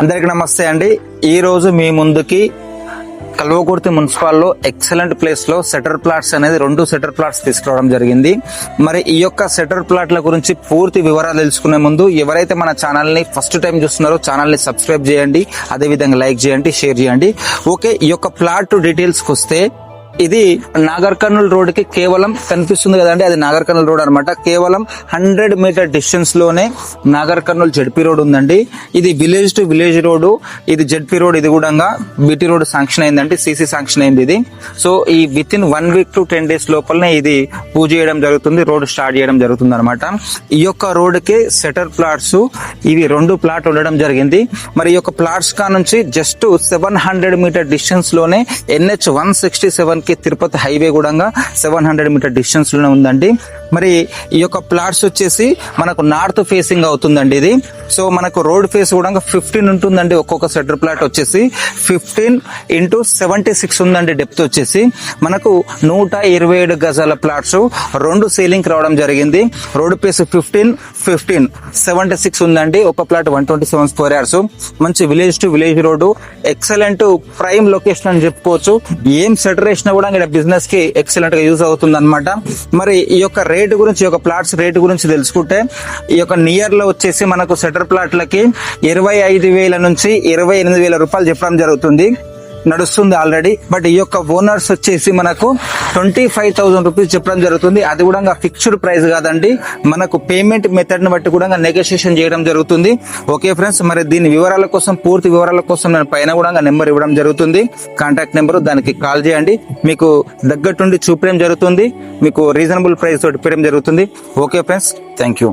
అందరికి నమస్తే అండి. ఈ రోజు మీ ముందుకి కల్వకుర్తి మున్సిపాల్లో ఎక్సలెంట్ ప్లేస్ లో సెటర్ ప్లాట్స్ అనేది 2 సెటర్ ప్లాట్స్ తీసుకురావడం జరిగింది. మరి ఈ యొక్క సెటర్ ప్లాట్ల గురించి పూర్తి వివరాలు తెలుసుకునే ముందు ఎవరైతే మన ఛానల్ ని ఫస్ట్ టైం చూస్తున్నారో ఛానల్ ని సబ్స్క్రైబ్ చేయండి, అదే విధంగా లైక్ చేయండి, షేర్ చేయండి. ఓకే, ఈ యొక్క ప్లాట్ డీటెయిల్స్ కి వస్తే ఇది నాగర్ కర్నూల్ రోడ్ కి కేవలం కనిపిస్తుంది కదండి, అది నాగర్ కర్నూల్ రోడ్ అనమాట. కేవలం 100 మీటర్ డిస్టెన్స్ లోనే నాగర్ కర్నూల్ జెడ్పీ రోడ్ ఉందండి. ఇది విలేజ్ టు విలేజ్ రోడ్, ఇది జెడ్పీ రోడ్, ఇది కూడా బీటీ రోడ్ శాంక్షన్ అయిందండి, సీసీ శాంక్షన్ అయింది ఇది. సో ఈ with in 1 week to 10 days లోపలనే ఇది పూజ చేయడం జరుగుతుంది, రోడ్ స్టార్ట్ చేయడం జరుగుతుంది అనమాట. ఈ యొక్క రోడ్ కి సెటర్ ప్లాట్స్ ఇవి 2 ప్లాట్ ఉండడం జరిగింది. మరి ఈ యొక్క ప్లాట్స్ కా నుంచి జస్ట్ 700 మీటర్ డిస్టెన్స్ లోనే NH 167 కి తిరుపతి హైవే కూడా 700 మీటర్ డిస్టెన్స్ లోనే ఉందండి. మరి ఈ యొక్క ప్లాట్స్ వచ్చేసి మనకు నార్త్ ఫేసింగ్ అవుతుందండి ఇది. సో మనకు రోడ్ ఫేస్ కూడా 15 ఉంటుందండి. ఒక్కొక్క సెటర్ ప్లాట్ వచ్చేసి 15x76 ఉందండి. డెప్త్ వచ్చేసి మనకు 127 గజాల ప్లాట్స్ 2 సేలింగ్ రావడం జరిగింది. రోడ్ ఫేస్ 15 76 ఉందండి. ఒక ప్లాట్ 127 స్క్వేర్ యార్డ్స్. మంచి village to village road, excellent prime location అని చెప్పుకోవచ్చు. ఏం సెటర్ వేసినా కూడా ఇక్కడ బిజినెస్ కి ఎక్సలెంట్ గా యూజ్ అవుతుంది అనమాట. మరి ఈ యొక్క రేటు గురించి, ఈ యొక్క ప్లాట్స్ రేటు గురించి తెలుసుకుంటే ఈ యొక్క నియర్ లో వచ్చేసి మనకు సెటర్ ప్లాట్లకి 25,000 నుంచి 28,000 రూపాయలు చెప్పడం జరుగుతుంది, నడుస్తుంది ఆల్రెడీ. బట్ ఈ యొక్క ఓనర్స్ వచ్చేసి మనకు 25,000 రూపీస్ చెప్పడం జరుగుతుంది. అది కూడా ఫిక్స్డ్ ప్రైస్ కాదండి, మనకు పేమెంట్ మెథడ్ ని బట్టి కూడా నెగోషియేషన్ చేయడం జరుగుతుంది. ఓకే ఫ్రెండ్స్, మరి దీని వివరాల కోసం, పూర్తి వివరాల కోసం నేను పైన కూడా నెంబర్ ఇవ్వడం జరుగుతుంది, కాంటాక్ట్ నెంబర్. దానికి కాల్ చేయండి, మీకు దగ్గరుండి చూపించడం జరుగుతుంది, మీకు రీజనబుల్ ప్రైస్ తోటి ఇవ్వడం జరుగుతుంది. Okay friends, thank you.